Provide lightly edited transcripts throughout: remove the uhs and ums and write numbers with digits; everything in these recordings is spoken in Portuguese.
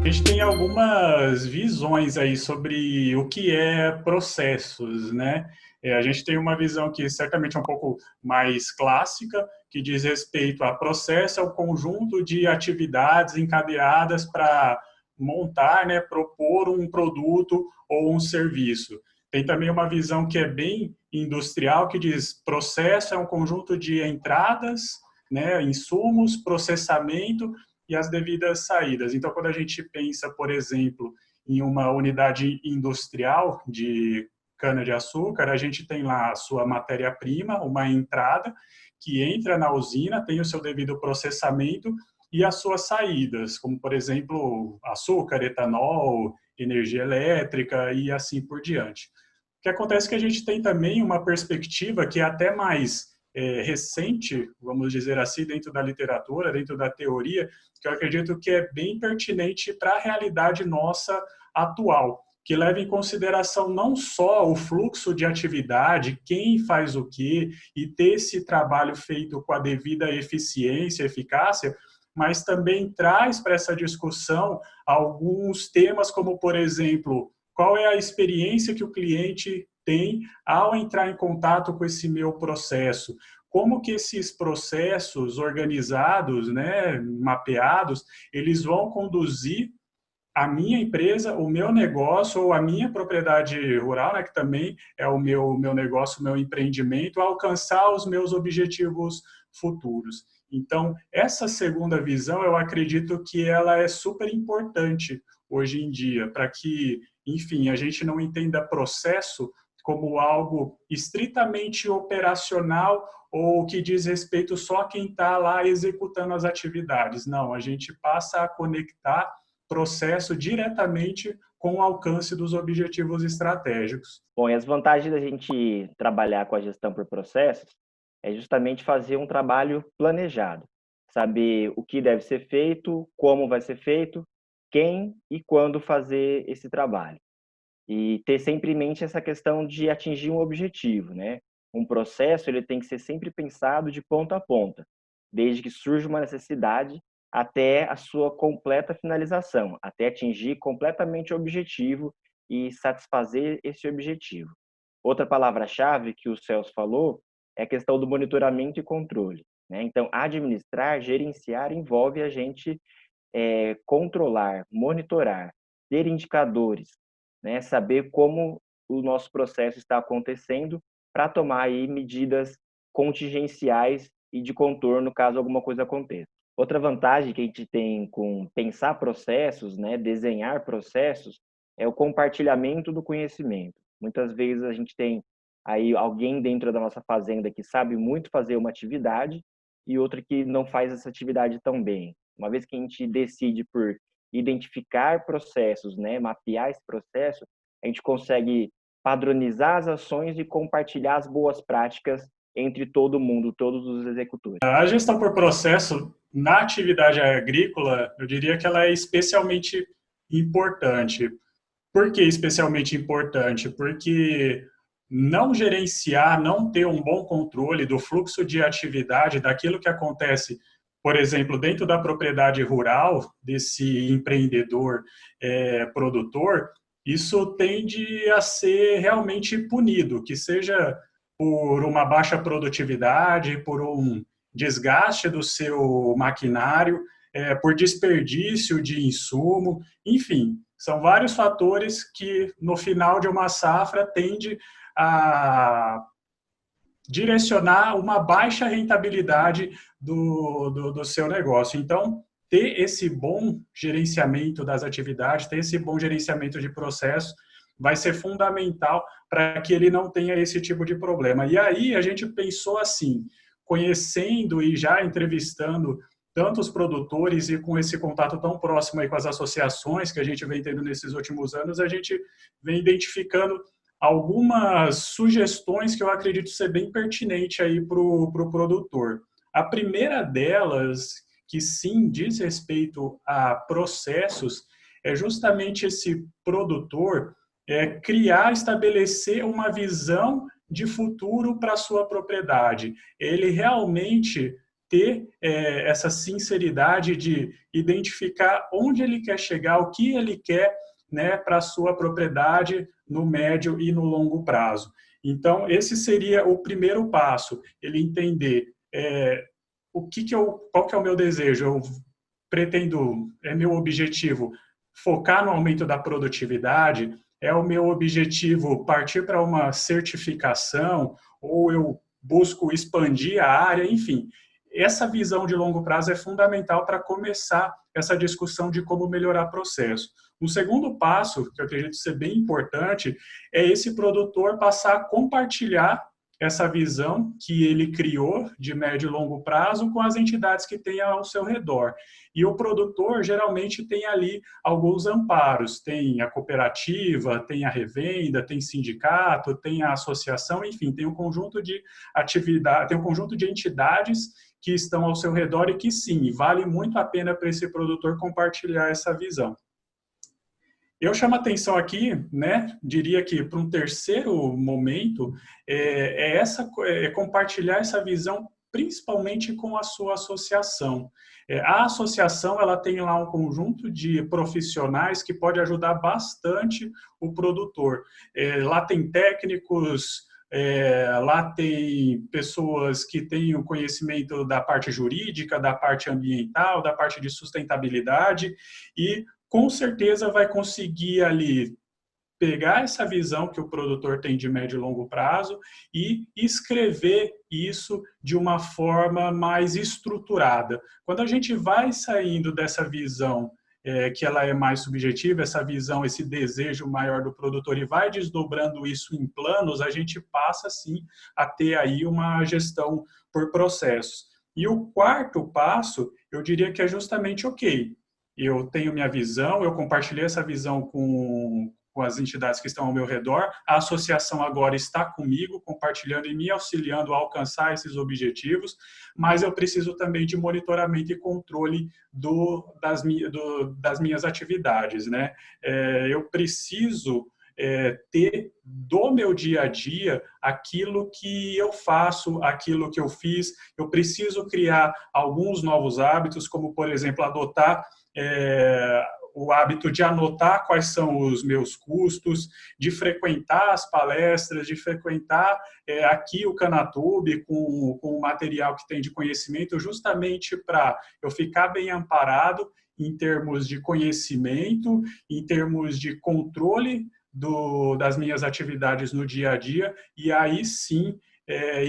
A gente tem algumas visões aí sobre o que é processos, né? A gente tem uma visão que certamente é um pouco mais clássica, que diz respeito a processo, é o conjunto de atividades encadeadas para montar, né, propor um produto ou um serviço. Tem também uma visão que é bem industrial, que diz processo é um conjunto de entradas, né, insumos, processamento e as devidas saídas. Então, quando a gente pensa, por exemplo, em uma unidade industrial de cana-de-açúcar, a gente tem lá a sua matéria-prima, uma entrada, que entra na usina, tem o seu devido processamento e as suas saídas, como, por exemplo, açúcar, etanol, energia elétrica e assim por diante. O que acontece é que a gente tem também uma perspectiva que é até mais recente, vamos dizer assim, dentro da literatura, dentro da teoria, que eu acredito que é bem pertinente para a realidade nossa atual, que leva em consideração não só o fluxo de atividade, quem faz o quê, e ter esse trabalho feito com a devida eficiência, eficácia, mas também traz para essa discussão alguns temas como, por exemplo, qual é a experiência que o cliente tem ao entrar em contato com esse meu processo? Como que esses processos organizados, né, mapeados, eles vão conduzir a minha empresa, o meu negócio ou a minha propriedade rural, né, que também é o meu negócio, o meu empreendimento, a alcançar os meus objetivos futuros. Então, essa segunda visão, eu acredito que ela é super importante hoje em dia, para que, enfim, a gente não entenda processo como algo estritamente operacional ou que diz respeito só a quem está lá executando as atividades. Não, a gente passa a conectar processo diretamente com o alcance dos objetivos estratégicos. Bom, e as vantagens da gente trabalhar com a gestão por processos é justamente fazer um trabalho planejado, saber o que deve ser feito, como vai ser feito, quem e quando fazer esse trabalho. E ter sempre em mente essa questão de atingir um objetivo, né? Um processo ele tem que ser sempre pensado de ponta a ponta, desde que surja uma necessidade até a sua completa finalização, até atingir completamente o objetivo e satisfazer esse objetivo. Outra palavra-chave que o Celso falou é a questão do monitoramento e controle, né? Então, administrar, gerenciar envolve a gente controlar, monitorar, ter indicadores, né? Saber como o nosso processo está acontecendo para tomar aí medidas contingenciais e de contorno caso alguma coisa aconteça. Outra vantagem que a gente tem com pensar processos, né, desenhar processos, é o compartilhamento do conhecimento. Muitas vezes a gente tem aí alguém dentro da nossa fazenda que sabe muito fazer uma atividade e outra que não faz essa atividade tão bem. Uma vez que a gente decide por identificar processos, né, mapear esse processo, a gente consegue padronizar as ações e compartilhar as boas práticas entre todo mundo, todos os executores. A gestão por processo na atividade agrícola, eu diria que ela é especialmente importante. Por que especialmente importante? Porque não gerenciar, não ter um bom controle do fluxo de atividade, daquilo que acontece, por exemplo, dentro da propriedade rural, desse empreendedor produtor, isso tende a ser realmente punido, que seja por uma baixa produtividade, por um desgaste do seu maquinário, por desperdício de insumo, enfim, são vários fatores que no final de uma safra tende a direcionar uma baixa rentabilidade do seu negócio. Então, ter esse bom gerenciamento das atividades, ter esse bom gerenciamento de processo, vai ser fundamental para que ele não tenha esse tipo de problema. E aí a gente pensou assim, conhecendo e já entrevistando tantos produtores e com esse contato tão próximo aí com as associações que a gente vem tendo nesses últimos anos, a gente vem identificando algumas sugestões que eu acredito ser bem pertinente aí para o produtor. A primeira delas, que sim diz respeito a processos, é justamente esse produtor criar, estabelecer uma visão de futuro para a sua propriedade. Ele realmente ter essa sinceridade de identificar onde ele quer chegar, o que ele quer, né, para a sua propriedade no médio e no longo prazo. Então, esse seria o primeiro passo, ele entender qual que é o meu desejo. Eu pretendo, é meu objetivo focar no aumento da produtividade, é o meu objetivo partir para uma certificação, ou eu busco expandir a área, enfim. Essa visão de longo prazo é fundamental para começar essa discussão de como melhorar o processo. Um segundo passo, que eu acredito ser bem importante, é esse produtor passar a compartilhar essa visão que ele criou de médio e longo prazo com as entidades que tem ao seu redor. E o produtor geralmente tem ali alguns amparos, tem a cooperativa, tem a revenda, tem sindicato, tem a associação, enfim, tem um conjunto de atividades, tem um conjunto de entidades que estão ao seu redor e que sim, vale muito a pena para esse produtor compartilhar essa visão. Eu chamo a atenção aqui, né, diria que para um terceiro momento, é compartilhar essa visão principalmente com a sua associação. A associação ela tem lá um conjunto de profissionais que pode ajudar bastante o produtor. Lá tem técnicos, lá tem pessoas que têm o conhecimento da parte jurídica, da parte ambiental, da parte de sustentabilidade e com certeza vai conseguir ali pegar essa visão que o produtor tem de médio e longo prazo e escrever isso de uma forma mais estruturada. Quando a gente vai saindo dessa visão que ela é mais subjetiva, essa visão, esse desejo maior do produtor e vai desdobrando isso em planos, a gente passa, sim, a ter aí uma gestão por processos. E o quarto passo, eu diria que é justamente, ok, eu tenho minha visão, eu compartilhei essa visão com as entidades que estão ao meu redor, a associação agora está comigo, compartilhando e me auxiliando a alcançar esses objetivos, mas eu preciso também de monitoramento e controle das minhas atividades, né? Eu preciso ter do meu dia a dia aquilo que eu faço, aquilo que eu fiz. Eu preciso criar alguns novos hábitos, como, por exemplo, adotar o hábito de anotar quais são os meus custos, de frequentar as palestras, de frequentar aqui o Canatube com o material que tem de conhecimento, justamente para eu ficar bem amparado em termos de conhecimento, em termos de controle das minhas atividades no dia a dia, e aí sim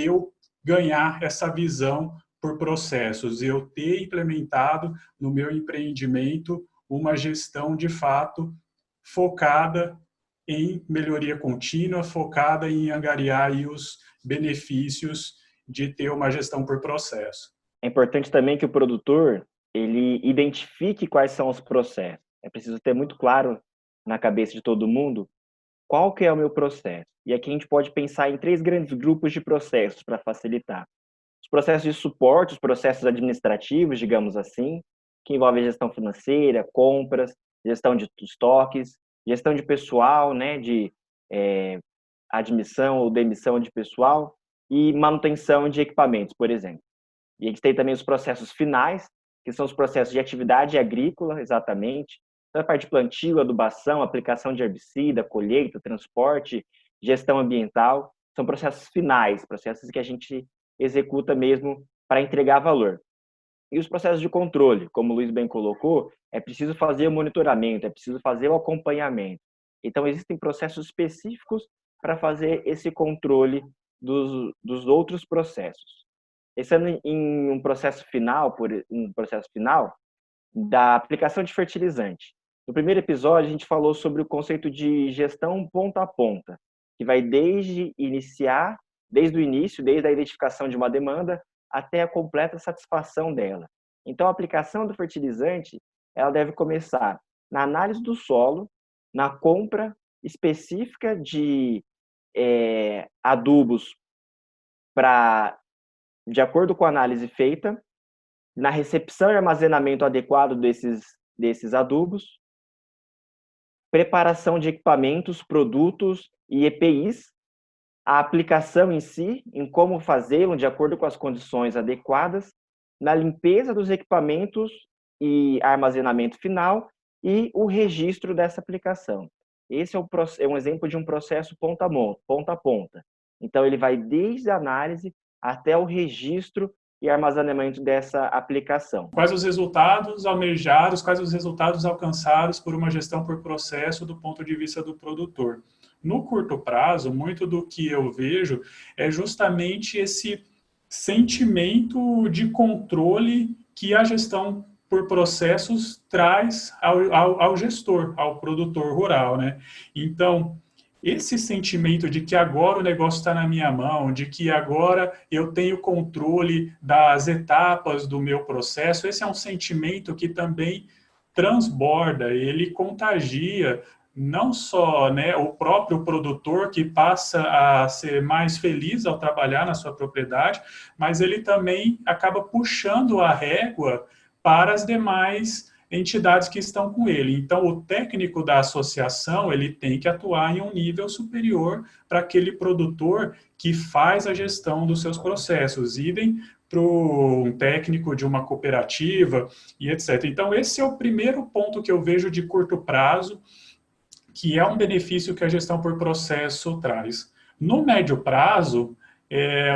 eu ganhar essa visão por processos, eu ter implementado no meu empreendimento uma gestão de fato focada em melhoria contínua, focada em angariar aí os benefícios de ter uma gestão por processo. É importante também que o produtor ele identifique quais são os processos. É preciso ter muito claro na cabeça de todo mundo qual que é o meu processo. E aqui a gente pode pensar em 3 grandes grupos de processos para facilitar. Os processos de suporte, os processos administrativos, digamos assim, que envolvem gestão financeira, compras, gestão de estoques, gestão de pessoal, né, de admissão ou demissão de pessoal e manutenção de equipamentos, por exemplo. E a gente tem também os processos finais, que são os processos de atividade agrícola, exatamente, então, a parte de plantio, adubação, aplicação de herbicida, colheita, transporte, gestão ambiental, são processos finais, processos que a gente executa mesmo para entregar valor. E os processos de controle, como o Luiz bem colocou, é preciso fazer o monitoramento, é preciso fazer o acompanhamento. Então, existem processos específicos para fazer esse controle dos outros processos. Pensando em um processo final, da aplicação de fertilizante. No primeiro episódio, a gente falou sobre o conceito de gestão ponta a ponta, que vai desde o início, desde a identificação de uma demanda até a completa satisfação dela. Então, a aplicação do fertilizante, ela deve começar na análise do solo, na compra específica de adubos de acordo com a análise feita, na recepção e armazenamento adequado desses adubos, preparação de equipamentos, produtos e EPIs, a aplicação em si, em como fazê-lo de acordo com as condições adequadas, na limpeza dos equipamentos e armazenamento final e o registro dessa aplicação. Esse é um exemplo de um processo ponta a ponta. Então, ele vai desde a análise até o registro e armazenamento dessa aplicação. Quais os resultados almejados, quais os resultados alcançados por uma gestão por processo do ponto de vista do produtor? No curto prazo, muito do que eu vejo é justamente esse sentimento de controle que a gestão por processos traz ao gestor, ao produtor rural, né? Então, esse sentimento de que agora o negócio está na minha mão, de que agora eu tenho controle das etapas do meu processo, esse é um sentimento que também transborda, ele contagia não só, né, o próprio produtor que passa a ser mais feliz ao trabalhar na sua propriedade, mas ele também acaba puxando a régua para as demais entidades que estão com ele. Então, o técnico da associação, ele tem que atuar em um nível superior para aquele produtor que faz a gestão dos seus processos. Idem para um técnico de uma cooperativa e etc. Então, esse é o primeiro ponto que eu vejo de curto prazo, que é um benefício que a gestão por processo traz. No médio prazo,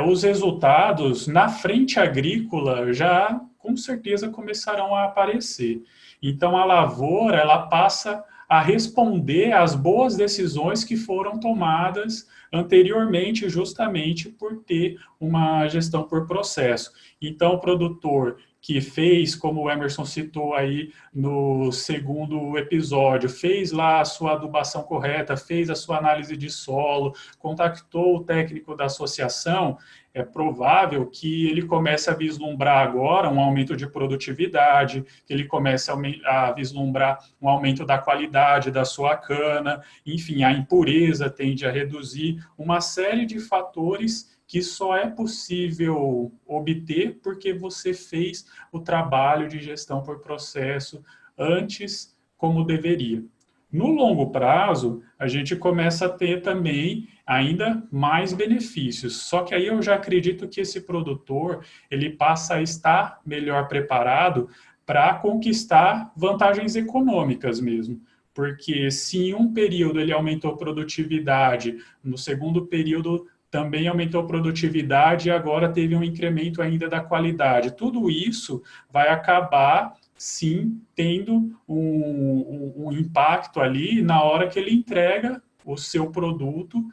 os resultados na frente agrícola já com certeza começarão a aparecer. Então, a lavoura, ela passa a responder às boas decisões que foram tomadas anteriormente, justamente por ter uma gestão por processo. Então, o produtor que fez, como o Emerson citou aí no segundo episódio, fez lá a sua adubação correta, fez a sua análise de solo, contactou o técnico da associação, é provável que ele comece a vislumbrar agora um aumento de produtividade, que ele comece a vislumbrar um aumento da qualidade da sua cana, enfim, a impureza tende a reduzir, uma série de fatores que só é possível obter porque você fez o trabalho de gestão por processo antes como deveria. No longo prazo, a gente começa a ter também ainda mais benefícios. Só que aí eu já acredito que esse produtor, ele passa a estar melhor preparado para conquistar vantagens econômicas mesmo. Porque se em um período ele aumentou produtividade, no segundo período também aumentou produtividade e agora teve um incremento ainda da qualidade. Tudo isso vai acabar, sim, tendo um impacto ali na hora que ele entrega o seu produto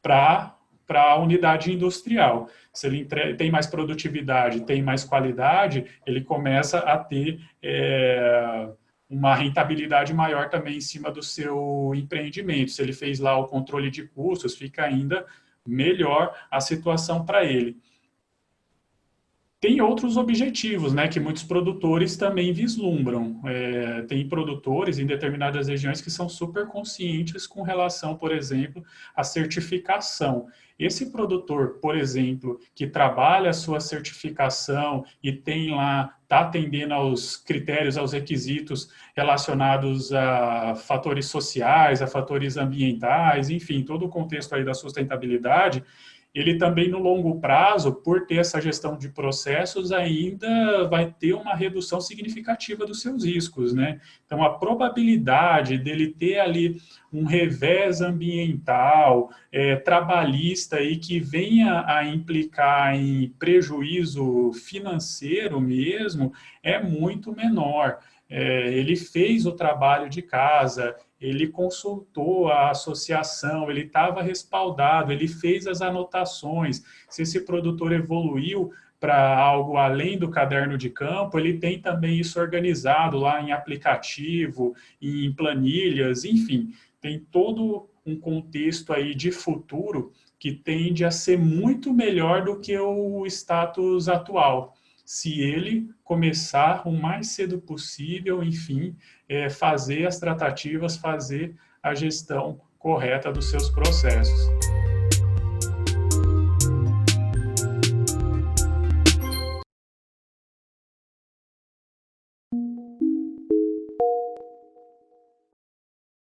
para a unidade industrial. Se ele tem mais produtividade, tem mais qualidade, ele começa a ter uma rentabilidade maior também em cima do seu empreendimento. Se ele fez lá o controle de custos, fica ainda melhor a situação para ele. Tem outros objetivos, né, que muitos produtores também vislumbram. Tem produtores em determinadas regiões que são super conscientes com relação, por exemplo, à certificação. Esse produtor, por exemplo, que trabalha a sua certificação e tem lá, está atendendo aos critérios, aos requisitos relacionados a fatores sociais, a fatores ambientais, enfim, todo o contexto aí da sustentabilidade, ele também no longo prazo, por ter essa gestão de processos, ainda vai ter uma redução significativa dos seus riscos, né? Então, a probabilidade dele ter ali um revés ambiental, trabalhista e que venha a implicar em prejuízo financeiro mesmo, é muito menor. Ele fez o trabalho de casa, ele consultou a associação, ele estava respaldado, ele fez as anotações. Se esse produtor evoluiu para algo além do caderno de campo, ele tem também isso organizado lá em aplicativo, em planilhas, enfim, tem todo um contexto aí de futuro que tende a ser muito melhor do que o status atual, se ele começar o mais cedo possível, enfim, fazer as tratativas, fazer a gestão correta dos seus processos.